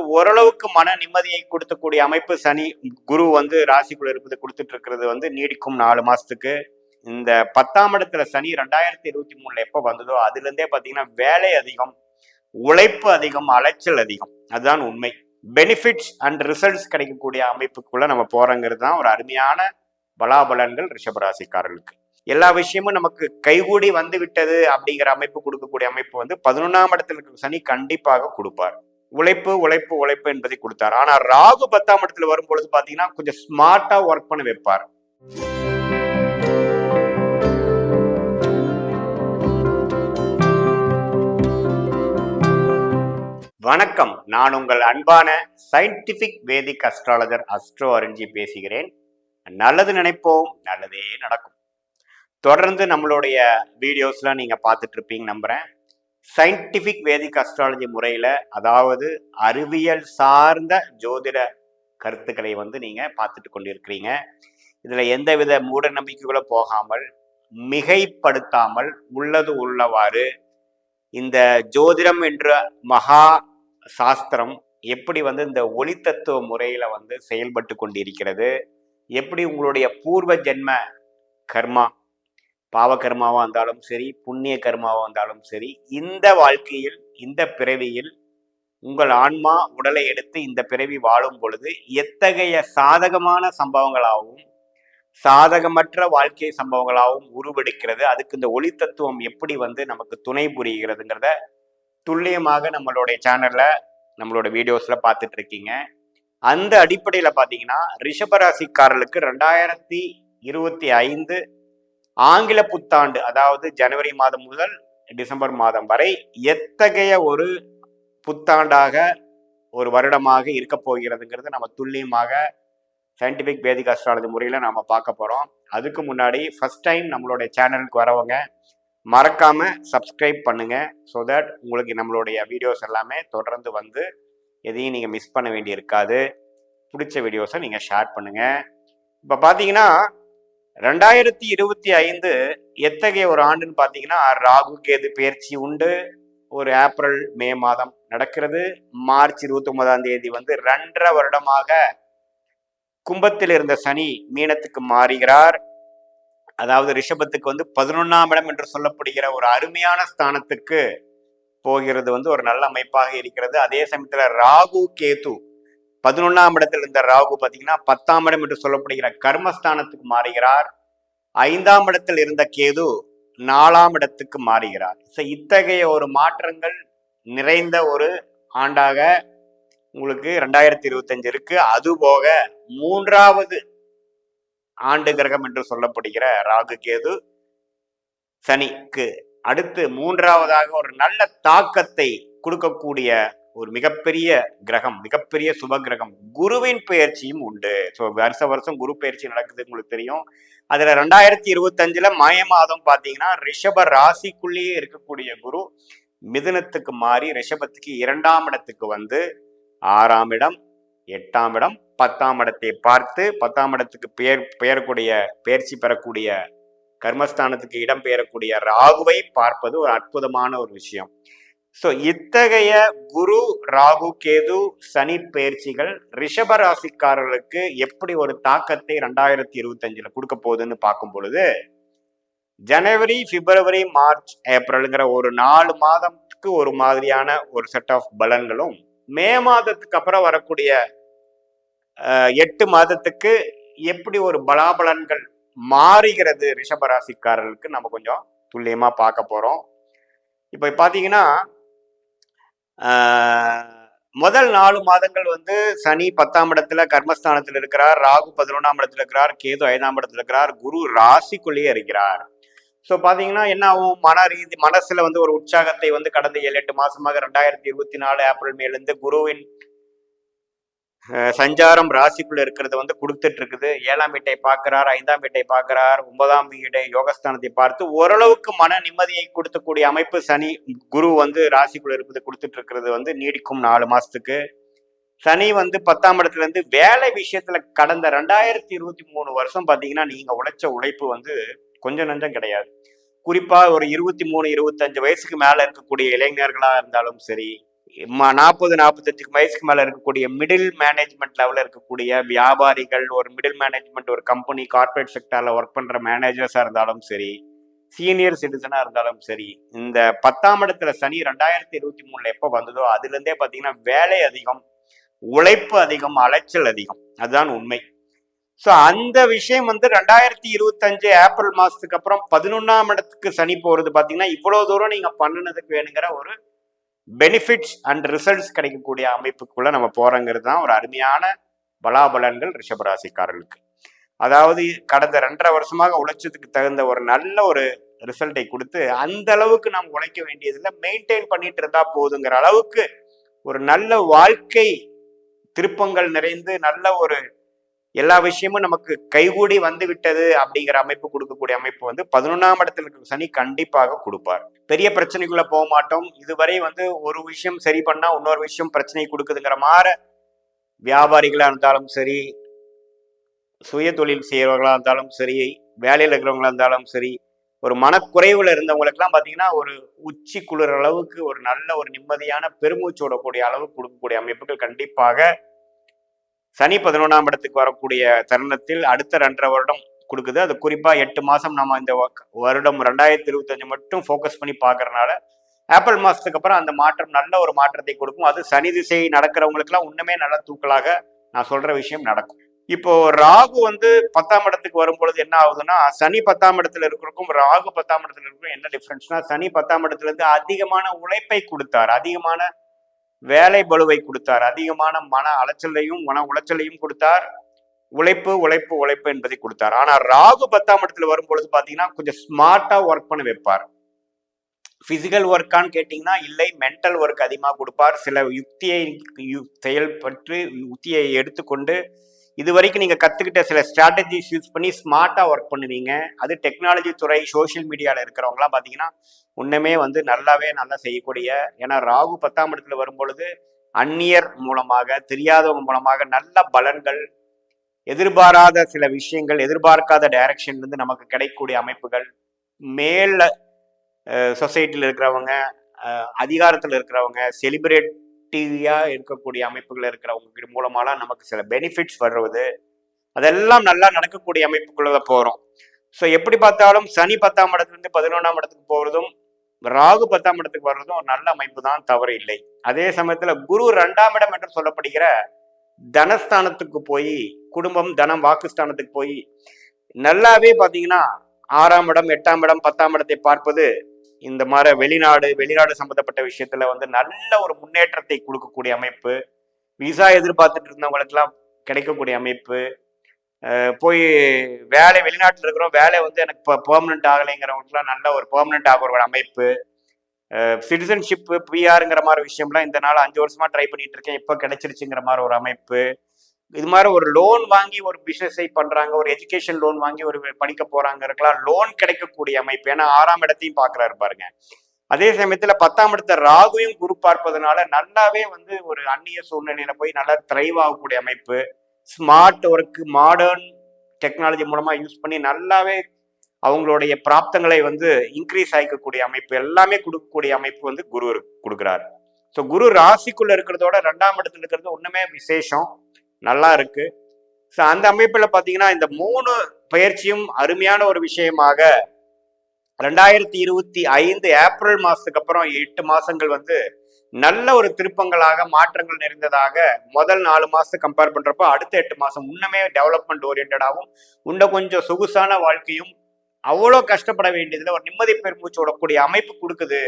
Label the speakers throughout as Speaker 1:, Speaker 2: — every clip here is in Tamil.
Speaker 1: ஓரளவுக்கு மன நிம்மதியை கொடுக்கக்கூடிய அமைப்பு சனி குரு வந்து ராசிக்குள்ள இருப்பது கொடுத்துட்டு இருக்கிறது வந்து நீடிக்கும் 4 மாசத்துக்கு. இந்த 10ஆம் இடத்துல சனி 2023 எப்ப வந்ததோ அதுல இருந்தே பாத்தீங்கன்னா வேலை அதிகம், உழைப்பு அதிகம், அலைச்சல் அதிகம். அதுதான் உண்மை. பெனிஃபிட்ஸ் அண்ட் ரிசல்ட்ஸ் கிடைக்கக்கூடிய அமைப்புக்குள்ள நம்ம போறோங்கிறது தான் ஒரு அருமையான பலாபலன்கள் ரிஷபராசிக்காரர்களுக்கு. எல்லா விஷயமும் நமக்கு கைகூடி வந்து விட்டது அப்படிங்கிற அமைப்பு கொடுக்கக்கூடிய அமைப்பு வந்து 11ஆம் இடத்துல இருக்கிற சனி கண்டிப்பாக கொடுப்பார். உழைப்பு உழைப்பு உழைப்பு என்பதை கொடுத்தார். ஆனா ராகு 10ஆம் இடத்துல வரும்பொழுது பாத்தீங்கன்னா கொஞ்சம் ஸ்மார்ட்டா ஒர்க் பண்ண வைப்பார். வணக்கம், நான் உங்கள் அன்பான சயின்டிபிக் வேதிக் அஸ்ட்ராலஜர் அஸ்ட்ரோ அருண்ஜி பேசுகிறேன். நல்லது நினைப்போம், நல்லதே நடக்கும். தொடர்ந்து நம்மளுடைய வீடியோஸ்லாம் நீங்க பார்த்துட்டு இருப்பீங்க நம்புறேன். சயின்டிபிக் வேதிக் அஸ்ட்ராலஜி முறையில, அதாவது அறிவியல் சார்ந்த ஜோதிட கருத்துக்களை வந்து நீங்க பார்த்துட்டு கொண்டிருக்கிறீங்க. இதுல எந்தவித மூட நம்பிக்கைகளோ போகாமல், மிகைப்படுத்தாமல், உள்ளது உள்ளவாறு இந்த ஜோதிடம் என்ற மகா சாஸ்திரம் எப்படி வந்து இந்த ஒளி தத்துவ முறையில வந்து செயல்பட்டு கொண்டிருக்கிறது, எப்படி உங்களுடைய பூர்வ ஜென்ம கர்மா, பாவ கர்மாவா இருந்தாலும் சரி, புண்ணிய கர்மாவா இருந்தாலும் சரி, இந்த வாழ்க்கையில், இந்த பிறவியில் உங்கள் ஆன்மா உடலை எடுத்து இந்த பிறவி வாழும் பொழுது எத்தகைய சாதகமான சம்பவங்களாகவும் சாதகமற்ற வாழ்க்கை சம்பவங்களாகவும் உருவெடுக்கிறது, அதுக்கு இந்த ஒளி தத்துவம் எப்படி வந்து நமக்கு துணை புரிகிறதுங்கிறத துல்லியமாக நம்மளுடைய சேனல்ல, நம்மளோட வீடியோஸ்ல பார்த்துட்டு இருக்கீங்க. அந்த அடிப்படையில பாத்தீங்கன்னா ரிஷபராசிக்காரர்களுக்கு 2025 ஆங்கில புத்தாண்டு, அதாவது ஜனவரி மாதம் முதல் டிசம்பர் மாதம் வரை எத்தகைய ஒரு புத்தாண்டாக, ஒரு வருடமாக இருக்க போகிறதுங்கிறது நம்ம துல்லியமாக சயின்டிபிக் வேதிக் அஸ்ட்ராலஜி முறையில நாம பார்க்க போறோம். அதுக்கு முன்னாடி ஃபர்ஸ்ட் டைம் நம்மளுடைய சேனலுக்கு வரவங்க மறக்காம சப்ஸ்கிரைப் பண்ணுங்க. ஸோ தட் உங்களுக்கு நம்மளுடைய வீடியோஸ் எல்லாமே தொடர்ந்து வந்து எதையும் நீங்க மிஸ் பண்ண வேண்டி இருக்காது. பிடிச்ச வீடியோஸை நீங்க ஷேர் பண்ணுங்க. இப்ப பாத்தீங்கன்னா 2025 எத்தகைய ஒரு ஆண்டுன்னு பாத்தீங்கன்னா ராகு கேது பெயர்ச்சி உண்டு. ஒரு ஏப்ரல் மே மாதம் நடக்கிறது. மார்ச் 29ஆம் தேதி வந்து 2.5 வருடமாக கும்பத்தில் இருந்த சனி மீனத்துக்கு மாறுகிறார். அதாவது ரிஷபத்துக்கு வந்து 11ஆம் இடம் என்று சொல்லப்படுகிற ஒரு அருமையான ஸ்தானத்துக்கு போகிறது வந்து ஒரு நல்ல அமைப்பாக இருக்கிறது. அதே சமயத்துல ராகு கேது 11ஆம் இடத்தில் இருந்த ராகு பாத்தீங்கன்னா 10ஆம் இடம் என்று சொல்லப்படுகிற கர்மஸ்தானத்துக்கு மாறுகிறார். 5ஆம் இடத்தில் இருந்த கேது 4ஆம் இடத்துக்கு மாறுகிறார். இத்தகைய ஒரு மாற்றங்கள் நிறைந்த ஒரு ஆண்டாக உங்களுக்கு 2025 இருக்கு. அதுபோக 3வது ஆண்டு கிரகம் என்று சொல்லப்படுகிற ராகு கேது சனிக்கு அடுத்து 3வதாக ஒரு நல்ல தாக்கத்தை கொடுக்கக்கூடிய ஒரு மிகப்பெரிய கிரகம், மிகப்பெரிய சுப கிரகம் குருவின் பெயர்ச்சியும் உண்டு. ஸோ வருஷம் குரு பெயர்ச்சி நடக்குது, உங்களுக்கு தெரியும். அதுல 2025 மே மாதம் பாத்தீங்கன்னா ரிஷப ராசிக்குள்ளேயே இருக்கக்கூடிய குரு மிதுனத்துக்கு மாறி ரிஷபத்துக்கு 2ஆம் இடத்துக்கு வந்து 6ஆம் இடம், 8ஆம் இடம், 10ஆம் இடத்தை பார்த்து 10ஆம் இடத்துக்கு பெயரக்கூடிய பெயர்ச்சி பெறக்கூடிய கர்மஸ்தானத்துக்கு இடம் பெயரக்கூடிய ராகுவை பார்ப்பது ஒரு அற்புதமான ஒரு விஷயம். ஸோ இத்தகைய குரு ராகு கேது சனி பெயர்ச்சிகள் ரிஷப ராசிக்காரர்களுக்கு எப்படி ஒரு தாக்கத்தை 2025 கொடுக்க போகுதுன்னு பார்க்கும் பொழுது, ஜனவரி, பிப்ரவரி, மார்ச், ஏப்ரல்ங்கிற ஒரு 4 மாதத்துக்கு ஒரு மாதிரியான ஒரு செட் ஆஃப் பலன்களும், மே மாதத்துக்கு அப்புறம் வரக்கூடிய 8 மாதத்துக்கு எப்படி ஒரு பலாபலன்கள் மாறுகிறது ரிஷபராசிக்காரர்களுக்கு நம்ம கொஞ்சம் துல்லியமா பார்க்க போறோம். இப்ப பாத்தீங்கன்னா முதல் 4 மாதங்கள் வந்து சனி 10ஆம் இடத்துல கர்மஸ்தானத்தில் இருக்கிறார், ராகு 11ஆம் இடத்துல இருக்கிறார், கேது 5ஆம் இடத்துல இருக்கிறார், குரு ராசிக்குள்ளேயே இருக்கிறார். ஸோ பாத்தீங்கன்னா என்ன ஆகும், மனசுல வந்து ஒரு உற்சாகத்தை வந்து கடந்த 7-8 மாசமாக 2024 ஏப்ரல் மேலிருந்து குருவின் சஞ்சாரம் ராசிக்குள்ள இருக்கிறது வந்து கொடுத்துட்டு இருக்குது. 7ஆம் வீட்டை பார்க்கிறார், 5ஆம் வீட்டை பார்க்கிறார், 9ஆம் வீட்டை யோகஸ்தானத்தை பார்த்து ஓரளவுக்கு மன நிம்மதியை கொடுக்கக்கூடிய அமைப்பு சனி குரு வந்து ராசிக்குள்ள இருப்பது கொடுத்துட்டு இருக்கிறது வந்து நீடிக்கும் 4 மாசத்துக்கு. சனி வந்து 10ஆம் இடத்துல இருந்து வேலை விஷயத்துல கடந்த 2023 வருஷம் பாத்தீங்கன்னா நீங்க உழைச்ச உழைப்பு வந்து கொஞ்சம் நஞ்சம் கிடையாது. குறிப்பா ஒரு 23-25 வயசுக்கு மேல இருக்கக்கூடிய இளைஞர்களா இருந்தாலும் சரி, 40-45 வயசுக்கு மேல இருக்கக்கூடிய மிடில் மேனேஜ்மெண்ட் லெவலில் இருக்கக்கூடிய வியாபாரிகள், ஒரு மிடில் மேனேஜ்மெண்ட், ஒரு கம்பெனி கார்பரேட் செக்டர்ல ஒர்க் பண்ற மேனேஜர்ஸா இருந்தாலும் சரி, சீனியர் சிட்டிசனா இருந்தாலும் சரி, இந்த 10ஆம் இடத்துல சனி 2023 எப்போ வந்ததோ அதுல இருந்தே பாத்தீங்கன்னா வேலை அதிகம், உழைப்பு அதிகம், அலைச்சல் அதிகம். அதுதான் உண்மை. ஸோ அந்த விஷயம் 2025 ஏப்ரல் மாசத்துக்கு அப்புறம் 11ஆம் இடத்துக்கு சனி போறது பாத்தீங்கன்னா இவ்வளவு தூரம் நீங்க பண்ணினதுக்கு வேணுங்கிற ஒரு பெனிஃபிட்ஸ் அண்ட் ரிசல்ட்ஸ் கிடைக்கக்கூடிய அமைப்புக்குள்ள நம்ம போறோங்கிறது தான் ஒரு அருமையான பலாபலன்கள் ரிஷபராசிக்காரர்களுக்கு. அதாவது கடந்த 2.5 வருஷமாக உழைச்சதுக்கு தகுந்த ஒரு நல்ல ஒரு ரிசல்ட்டை கொடுத்து அந்த அளவுக்கு நாம் உழைக்க வேண்டியதில்லை, மெயின்டைன் பண்ணிட்டு இருந்தா போதுங்கிற அளவுக்கு ஒரு நல்ல வாழ்க்கை திருப்பங்கள் நிறைந்து நல்ல ஒரு எல்லா விஷயமும் நமக்கு கைகூடி வந்து விட்டது அப்படிங்கிற அமைப்பு கொடுக்கக்கூடிய அமைப்பு 11ஆம் இடத்துல இருக்கிற சனி கண்டிப்பாக கொடுப்பார். பெரிய பிரச்சனைக்குள்ள போக மாட்டோம். இதுவரை ஒரு விஷயம் சரி பண்ணா இன்னொரு விஷயம் பிரச்சனை கொடுக்குதுங்கிற மாதிரி வியாபாரிகளா இருந்தாலும் சரி, சுய தொழில் செய்யறவர்களா இருந்தாலும் சரி, வேலையில் இருக்கிறவங்களா இருந்தாலும் சரி, ஒரு மனக்குறைவுல இருந்தவங்களுக்கெல்லாம் பாத்தீங்கன்னா ஒரு உச்சி குளிர் அளவுக்கு ஒரு நல்ல ஒரு நிம்மதியான பெருமூச்சு விடக்கூடிய அளவுக்கு கொடுக்கக்கூடிய அமைப்புகள் கண்டிப்பாக சனி 11ஆம் இடத்துக்கு வரக்கூடிய தருணத்தில் அடுத்த 2.5 வருடம் கொடுக்குது. அது குறிப்பா 8 மாசம் நம்ம இந்த வருடம் 2025 மட்டும் ஃபோக்கஸ் பண்ணி பார்க்கறதுனால ஏப்ரல் மாசத்துக்கு அப்புறம் அந்த மாற்றம் நல்ல ஒரு மாற்றத்தை கொடுக்கும். அது சனி திசை நடக்கிறவங்களுக்குலாம் இன்னுமே நல்ல தூக்கலாக நான் சொல்ற விஷயம் நடக்கும். இப்போ ராகு 10ஆம் இடத்துக்கு வரும்பொழுது என்ன ஆகுதுன்னா, சனி 10ஆம் இடத்துல இருக்கிறக்கும் ராகு 10ஆம் இடத்துல இருக்கும் என்ன டிஃபரன்ஸ்னா, சனி 10ஆம் இடத்துல இருந்து அதிகமான உழைப்பை கொடுத்தார், அதிகமான வேலை பளுவை கொடுத்தார், அதிகமான மன அலைச்சலையும் மன உளைச்சலையும் கொடுத்தார், உழைப்பு உழைப்பு உழைப்பு என்பதை கொடுத்தார். ஆனா ராகு 10ஆம் இடத்துல வரும்பொழுது பாத்தீங்கன்னா கொஞ்சம் ஸ்மார்ட்டா ஒர்க் பண்ண வைப்பார். பிசிக்கல் ஒர்க்கான்னு கேட்டீங்கன்னா இல்லை, மென்டல் ஒர்க் அதிகமாக கொடுப்பார். சில யுக்தியை செயல்பட்டு யுக்தியை எடுத்துக்கொண்டு இது வரைக்கும் நீங்க கத்துக்கிட்ட சில ஸ்ட்ராட்டஜிஸ் யூஸ் பண்ணி ஸ்மார்ட்டா ஒர்க் பண்ணுவீங்க. அது டெக்னாலஜி துறை, சோசியல் மீடியால இருக்கிறவங்களாம் பாத்தீங்கன்னா ஒண்ணுமே நல்லா செய்யக்கூடிய, ஏன்னா ராகு 10ஆம் இடத்துல வரும்பொழுது அந்நியர் மூலமாக, தெரியாதவங்க மூலமாக நல்ல பலன்கள், எதிர்பாராத சில விஷயங்கள், எதிர்பார்க்காத டைரக்ஷன்ல இருந்து நமக்கு கிடைக்கக்கூடிய அமைப்புகள், மேல சொசைட்டில இருக்கிறவங்க, அதிகாரத்தில் இருக்கிறவங்க, செலிபிரேட்டிவா இருக்கக்கூடிய அமைப்புகள் இருக்கிறவங்க மூலமாலாம் நமக்கு சில பெனிஃபிட்ஸ் வருவது, அதெல்லாம் நல்லா நடக்கக்கூடிய அமைப்புக்குள்ள போறோம். ஸோ எப்படி பார்த்தாலும் சனி 10ஆம் இடத்துல இருந்து 11ஆம் இடத்துக்கு போறதும் ராகு 10ஆம் இடத்துக்கு வர்றதும் ஒரு நல்ல அமைப்பு தான், தவறு இல்லை. அதே சமயத்துல குரு 2ஆம் இடம் என்று சொல்லப்படுகிற தனஸ்தானத்துக்கு போய், குடும்பம் தனம் வாக்குஸ்தானத்துக்கு போய் நல்லாவே பாத்தீங்கன்னா 6ஆம் இடம் 8ஆம் இடம் 10ஆம் இடத்தை பார்ப்பது இந்த மாதிரி வெளிநாடு சம்பந்தப்பட்ட விஷயத்துல நல்ல ஒரு முன்னேற்றத்தை கொடுக்கக்கூடிய அமைப்பு, விசா எதிர்பார்த்துட்டு இருந்தவங்களுக்கு எல்லாம் கிடைக்கக்கூடிய அமைப்பு, போய் வேலை வெளிநாட்டில் இருக்கிறோம், வேலை எனக்கு இப்போ பெர்மனன்ட் ஆகலைங்கிறவங்களுக்குலாம் நல்ல ஒரு பெர்மனன்ட் ஆகிற ஒரு அமைப்பு, சிட்டிசன்ஷிப் பிஆருங்கிற மாதிரி விஷயம்லாம் இந்த நாள் 5 வருஷமா ட்ரை பண்ணிட்டு இருக்கேன், இப்போ கிடைச்சிருச்சுங்கிற மாதிரி ஒரு அமைப்பு, இது மாதிரி ஒரு லோன் வாங்கி ஒரு பிசினஸை பண்றாங்க, ஒரு எஜுகேஷன் லோன் வாங்கி ஒரு படிக்க போறாங்கிறதுக்கெல்லாம் லோன் கிடைக்கக்கூடிய அமைப்பு. ஏன்னா 6ஆம் இடத்தையும் பார்க்கறாரு பாருங்க. அதே சமயத்துல 10ஆம் இடத்தை ராகுவையும் குரு பார்ப்பதனால நல்லாவே ஒரு அந்நிய சூழ்நிலையில போய் நல்லா த்ரைவ் ஆகக்கூடிய அமைப்பு, ஸ்மார்ட் ஒர்க், மாடர்ன் டெக்னாலஜி மூலமா யூஸ் பண்ணி நல்லாவே அவங்களுடைய பிராப்தங்களை இன்க்ரீஸ் ஆகிக்கக்கூடிய அமைப்பு எல்லாமே கொடுக்கக்கூடிய அமைப்பு குரு கொடுக்குறாரு. ஸோ குரு ராசிக்குள்ள இருக்கிறதோட 2ஆம் இடத்துல இருக்கிறது ஒண்ணுமே விசேஷம், நல்லா இருக்கு. ஸோ அந்த அமைப்புல பாத்தீங்கன்னா இந்த 3 பயிற்சியும் அருமையான ஒரு விஷயமாக 2025 ஏப்ரல் மாசத்துக்கு அப்புறம் 8 மாசங்கள் நல்ல ஒரு திருப்பங்களாக மாற்றங்கள் நிறைந்ததாக முதல் 4 மாசத்தை கம்பேர் பண்றப்போ அடுத்த 8 மாசம் இன்னுமே டெவலப்மெண்ட் ஓரியன்டாகவும் இன்னும் கொஞ்சம் சொகுசான வாழ்க்கையும் அவ்வளோ கஷ்டப்பட வேண்டியதுல ஒரு நிம்மதி பெருமூச்சு விடக்கூடிய அமைப்பு கொடுக்குது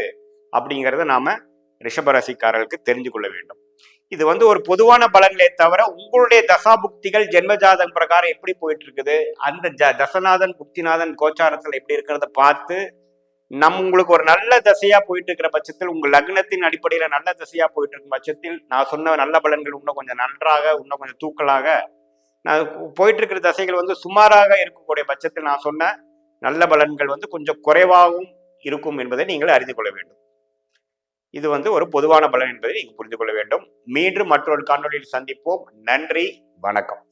Speaker 1: அப்படிங்கிறத நாம ரிஷபராசிக்காரர்களுக்கு தெரிஞ்சு கொள்ள வேண்டும். இது ஒரு பொதுவான பலன்களே தவிர உங்களுடைய தசாபுக்திகள் ஜென்மஜாதம் பிரகாரம் எப்படி போயிட்டு இருக்குது, அந்த தசநாதன் புக்திநாதன் கோச்சாரத்தில் எப்படி இருக்கிறத பார்த்து உங்களுக்கு ஒரு நல்ல தசையா போயிட்டு இருக்கிற பட்சத்தில், உங்க லக்னத்தின் அடிப்படையில நல்ல தசையா போயிட்டு இருக்கும் பட்சத்தில் நான் சொன்ன நல்ல பலன்கள் இன்னும் கொஞ்சம் நன்றாக, இன்னும் கொஞ்சம் தூக்கலாக, நான் போயிட்டு இருக்கிற தசைகள் சுமாராக இருக்கக்கூடிய பட்சத்தில் நான் சொன்ன நல்ல பலன்கள் கொஞ்சம் குறைவாகவும் இருக்கும் என்பதை நீங்கள் அறிந்து கொள்ள வேண்டும். இது ஒரு பொதுவான பலன் என்பதை நீங்கள் புரிந்து கொள்ள வேண்டும். மீண்டும் மற்றொரு காணொலியில் சந்திப்போம். நன்றி, வணக்கம்.